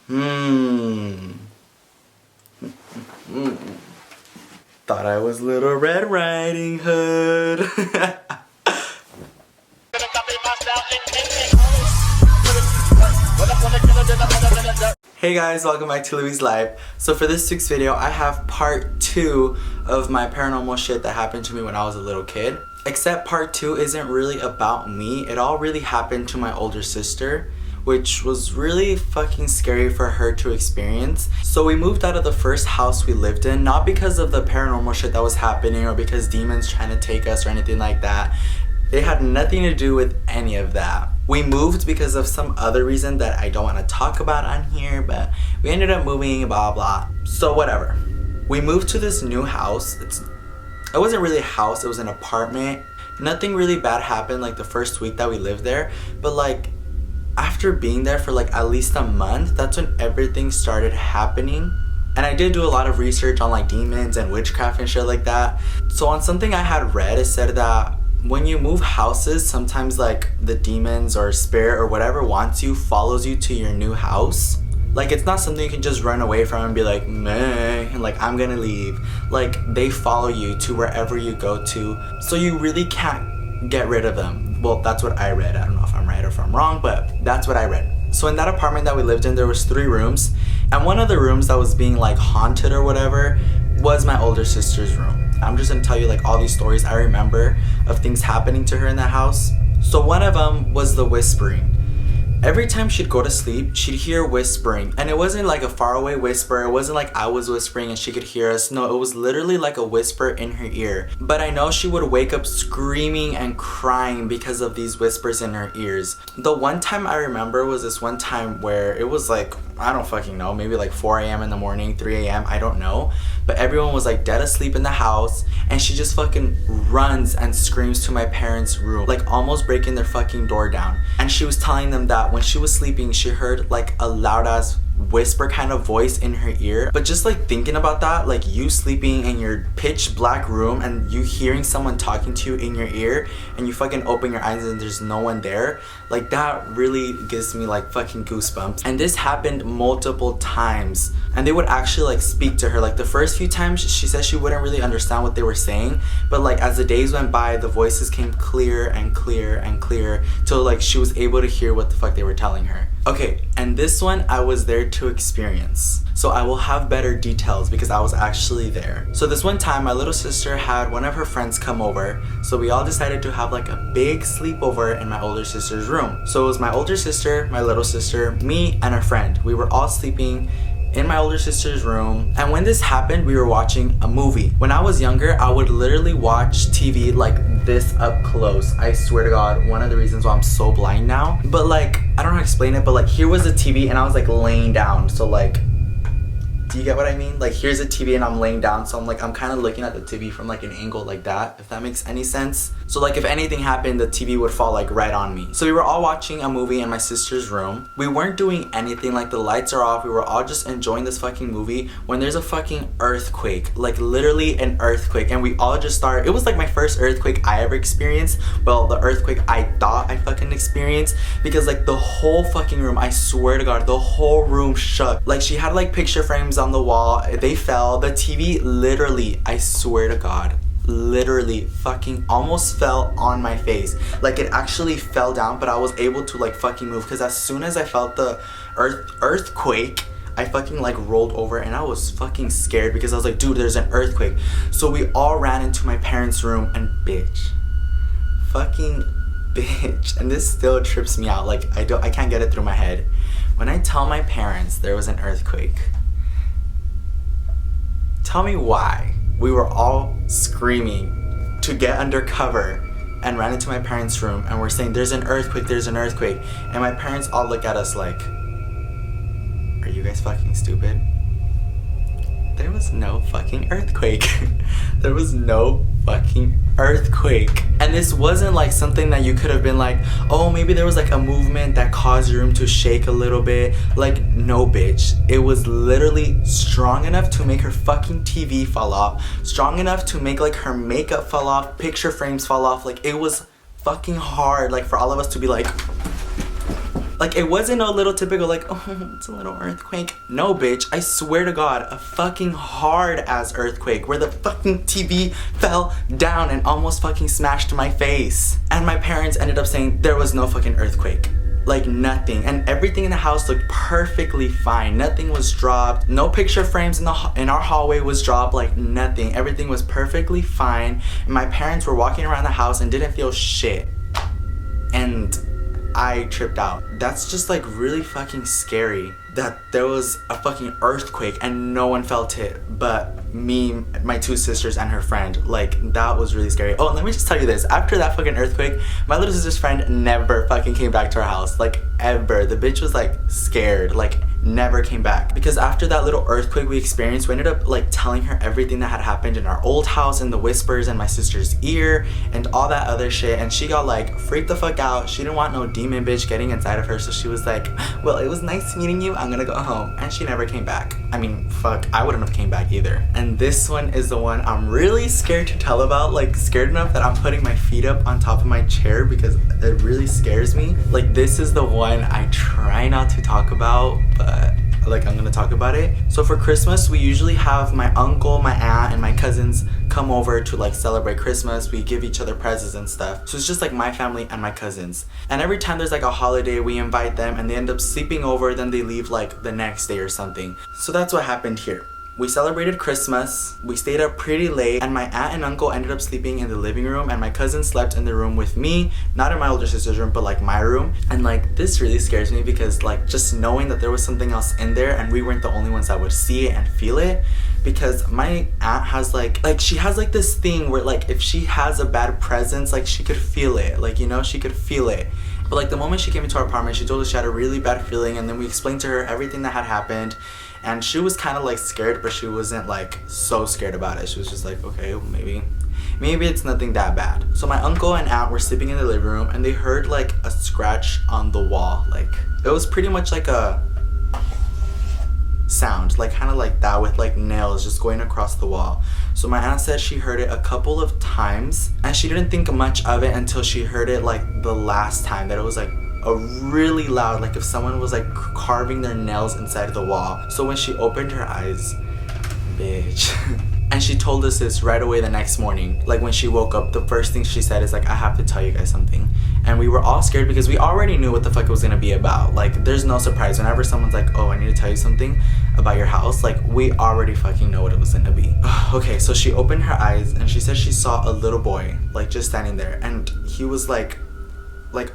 Thought I was Little Red Riding Hood. Hey guys, welcome back to Louie's Life. So for this week's video, I have part 2 of my paranormal shit that happened to me when I was a little kid. Except part 2 isn't really about me. It all really happened to my older sister, which was really fucking scary for her to experience. So we moved out of the first house we lived in, not because of the paranormal shit that was happening or because demons trying to take us or anything like that. It had nothing to do with any of that. We moved because of some other reason that I don't want to talk about on here, but we ended up moving, blah blah. So whatever. We moved to this new house. It wasn't really a house, it was an apartment. Nothing really bad happened like the first week that we lived there, but like after being there for like at least a month, that's when everything started happening. And I did do a lot of research on like demons and witchcraft and shit like that. So on something I had read, it said that when you move houses, sometimes like the demons or spirit or whatever wants you follows you to your new house. Like it's not something you can just run away from and be like, meh, and like I'm gonna leave. Like they follow you to wherever you go to, so you really can't get rid of them. Well, that's what I read. I don't know if I'm right or if I'm wrong, but that's what I read. So in that apartment that we lived in, there was 3 rooms, and one of the rooms that was being like haunted or whatever was my older sister's room. I'm just gonna tell you like all these stories I remember of things happening to her in that house. So one of them was the whispering. Every time she'd go to sleep, she'd hear whispering, and it wasn't like a faraway whisper. It wasn't like I was whispering and she could hear us. No, it was literally like a whisper in her ear. But I know she would wake up screaming and crying because of these whispers in her ears. The one time I remember was this one time where it was like, I don't fucking know, maybe like 4 a.m. in the morning, 3 a.m., I don't know. But everyone was like dead asleep in the house, and she just fucking runs and screams to my parents' room, like almost breaking their fucking door down. And she was telling them that when she was sleeping, she heard like a loud ass whisper kind of voice in her ear. But just like thinking about that, like you sleeping in your pitch black room and you hearing someone talking to you in your ear, and you fucking open your eyes and there's no one there, like that really gives me like fucking goosebumps. And this happened multiple times, and they would actually like speak to her. Like the first few times she said she wouldn't really understand what they were saying, but like as the days went by, the voices came clear and clear and clear till like she was able to hear what the fuck they were telling her. Okay, and this one I was there to experience, so I will have better details because I was actually there. So this one time my little sister had one of her friends come over, so we all decided to have like a big sleepover in my older sister's room. So it was my older sister, my little sister, me, and a friend. We were all sleeping in my older sister's room, and when this happened, we were watching a movie. When I was younger, I would literally watch TV like this up close. I swear to God, one of the reasons why I'm so blind now. But like, I don't know how to explain it, but like here was a TV and I was like laying down, so like, do you get what I mean? Like here's a TV and I'm laying down, so I'm kind of looking at the TV from like an angle like that, if that makes any sense. So like if anything happened, the TV would fall like right on me. So we were all watching a movie in my sister's room. We weren't doing anything, like the lights are off. We were all just enjoying this fucking movie when there's a fucking earthquake, like literally an earthquake. And we all just started, it was like my first earthquake I ever experienced. Well, the earthquake I thought I fucking experienced, because like the whole fucking room, I swear to God, the whole room shook. Like she had like picture frames on the wall, they fell. The TV literally, I swear to God, literally fucking almost fell on my face. Like it actually fell down, but I was able to like fucking move, because as soon as I felt the earthquake, I fucking like rolled over, and I was fucking scared because I was like, dude, there's an earthquake. So we all ran into my parents' room, and fucking bitch, and this still trips me out. Like I can't get it through my head. When I tell my parents there was an earthquake, tell me why we were all screaming to get under cover and ran into my parents' room, and we're saying there's an earthquake, there's an earthquake, and my parents all look at us like, are you guys fucking stupid? There was no fucking earthquake. There was no fucking earthquake. And this wasn't like something that you could have been like, oh, maybe there was like a movement that caused your room to shake a little bit. Like, no, bitch. It was literally strong enough to make her fucking TV fall off, strong enough to make like her makeup fall off, picture frames fall off. Like, it was fucking hard, like for all of us to be like, Like, it wasn't a little typical, like, oh, it's a little earthquake. No, bitch, I swear to God, a fucking hard-ass earthquake where the fucking TV fell down and almost fucking smashed my face. And my parents ended up saying there was no fucking earthquake. Like, nothing. And everything in the house looked perfectly fine. Nothing was dropped. No picture frames in our hallway was dropped. Like, nothing. Everything was perfectly fine. And my parents were walking around the house and didn't feel shit. And I tripped out. That's just like really fucking scary that there was a fucking earthquake and no one felt it but me, my two sisters, and her friend. Like, that was really scary. Oh, and let me just tell you this. After that fucking earthquake, my little sister's friend never fucking came back to our house. Like, ever. The bitch was like scared. Like, never came back. Because after that little earthquake we experienced, we ended up like telling her everything that had happened in our old house and the whispers in my sister's ear and all that other shit, and she got like freaked the fuck out. She didn't want no demon bitch getting inside of her, so she was like, well, it was nice meeting you, I'm gonna go home. And she never came back. I mean, fuck, I wouldn't have came back either. And this one is the one I'm really scared to tell about. Like, scared enough that I'm putting my feet up on top of my chair because it really scares me. Like, this is the one I try not to talk about, but like, I'm gonna talk about it. So for Christmas, we usually have my uncle, my aunt, and my cousins come over to like celebrate Christmas. We give each other presents and stuff. So it's just like my family and my cousins. And every time there's like a holiday, we invite them and they end up sleeping over, then they leave like the next day or something. So that's what happened here. We celebrated Christmas, we stayed up pretty late, and my aunt and uncle ended up sleeping in the living room, and my cousin slept in the room with me, not in my older sister's room, but like my room. And like, this really scares me because like, just knowing that there was something else in there and we weren't the only ones that would see it and feel it, because my aunt has like she has like this thing where like, if she has a bad presence, like she could feel it, like, you know, she could feel it. But like, the moment she came into our apartment, she told us she had a really bad feeling, and then we explained to her everything that had happened. And she was kind of like scared, but she wasn't like so scared about it. She was just like, okay, maybe it's nothing that bad. So my uncle and aunt were sleeping in the living room, and they heard like a scratch on the wall. Like, it was pretty much like a sound, like kind of like that, with like nails just going across the wall. So my aunt said she heard it a couple of times, and she didn't think much of it until she heard it like the last time, that it was like a really loud, like if someone was like carving their nails inside the wall. So when she opened her eyes, bitch, and she told us this right away the next morning. Like, when she woke up, the first thing she said is like, I have to tell you guys something. And we were all scared because we already knew what the fuck it was gonna be about. Like, there's no surprise. Whenever someone's like, oh, I need to tell you something about your house, like, we already fucking know what it was gonna be. Okay, so she opened her eyes and she said she saw a little boy like just standing there, and he was like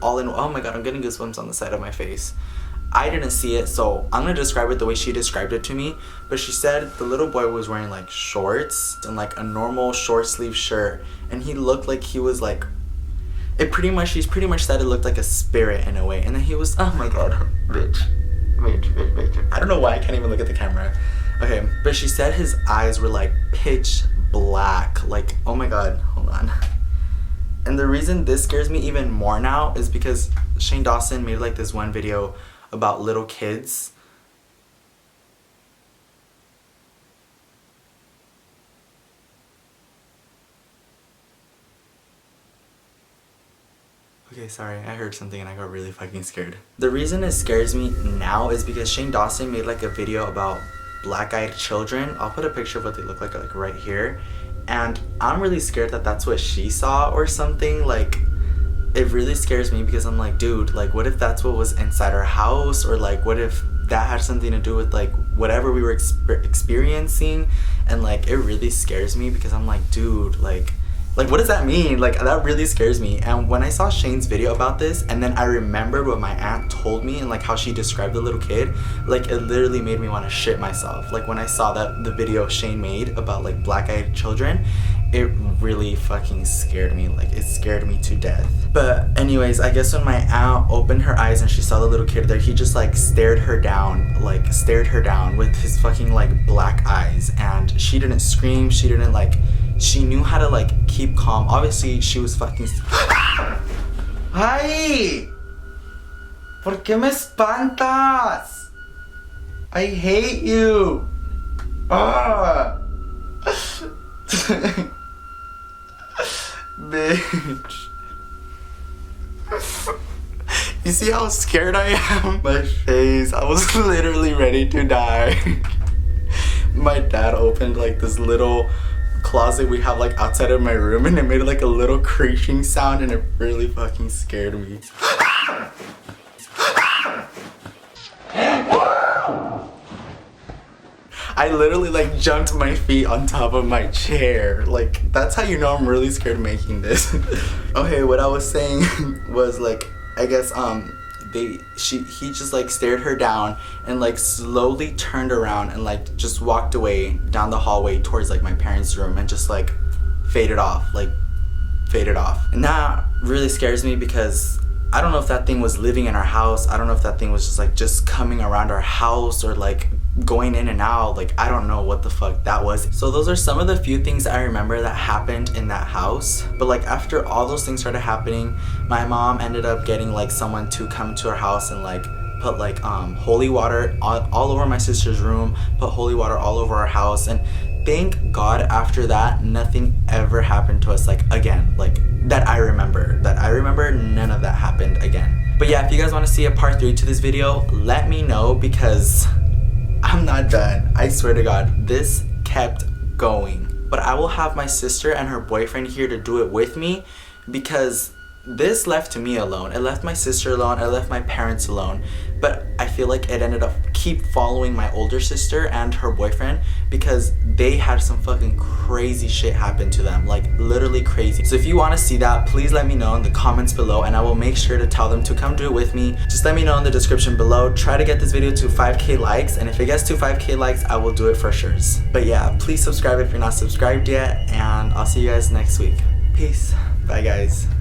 all in, oh my god, I'm getting goosebumps on the side of my face. I didn't see it, so I'm gonna describe it the way she described it to me. But she said the little boy was wearing like shorts and like a normal short sleeve shirt, and he looked like he was like, she's pretty much said it looked like a spirit in a way. And then he was, oh my god, bitch. I don't know why I can't even look at the camera. Okay, but she said his eyes were like pitch black. Like, oh my god, hold on. And the reason this scares me even more now is because Shane Dawson made like this one video about little kids. Okay, sorry, I heard something and I got really fucking scared. The reason it scares me now is because Shane Dawson made like a video about black-eyed children. I'll put a picture of what they look like right here. And I'm really scared that that's what she saw or something. Like, it really scares me because I'm like, dude, like, what if that's what was inside our house? Or like, what if that had something to do with like whatever we were experiencing? And like, it really scares me because I'm like, dude, like what does that mean? Like, that really scares me. And when I saw Shane's video about this, and then I remembered what my aunt told me and like how she described the little kid, like, it literally made me want to shit myself. Like, when I saw the video Shane made about like black-eyed children, it really fucking scared me. Like, it scared me to death. But anyways, I guess when my aunt opened her eyes and she saw the little kid there, he just like stared her down with his fucking like black eyes. And she didn't scream, she didn't like, she knew how to like keep calm. Obviously she was fucking Ay! ¿Por qué me espantas? I hate you. Ah. Bitch. You see how scared I am? My face, I was literally ready to die. My dad opened like this little closet we have like outside of my room, and it made like a little creaking sound, and it really fucking scared me. I literally like jumped my feet on top of my chair. Like, that's how you know I'm really scared making this. Okay, what I was saying was like, I guess he just like stared her down and like slowly turned around and like just walked away down the hallway towards like my parents' room and just like faded off. And that really scares me because I don't know if that thing was living in our house. I don't know if that thing was just like just coming around our house or like going in and out. Like, I don't know what the fuck that was. So those are some of the few things I remember that happened in that house. But like after all those things started happening, my mom ended up getting like someone to come to our house and like put like holy water all over my sister's room, put holy water all over our house, and thank God after that nothing ever happened to us like again, like that I remember none of that happened again. But yeah, if you guys want to see a part 3 to this video, let me know because I'm not done. I swear to God, this kept going. But I will have my sister and her boyfriend here to do it with me because this left me alone. It left my sister alone. It left my parents alone. But I feel like it ended up keep following my older sister and her boyfriend because they had some fucking crazy shit happen to them. Like literally crazy. So if you want to see that, please let me know in the comments below and I will make sure to tell them to come do it with me. Just let me know in the description below. Try to get this video to 5k likes, and if it gets to 5k likes, I will do it for sure. But yeah, please subscribe if you're not subscribed yet, and I'll see you guys next week. Peace. Bye guys.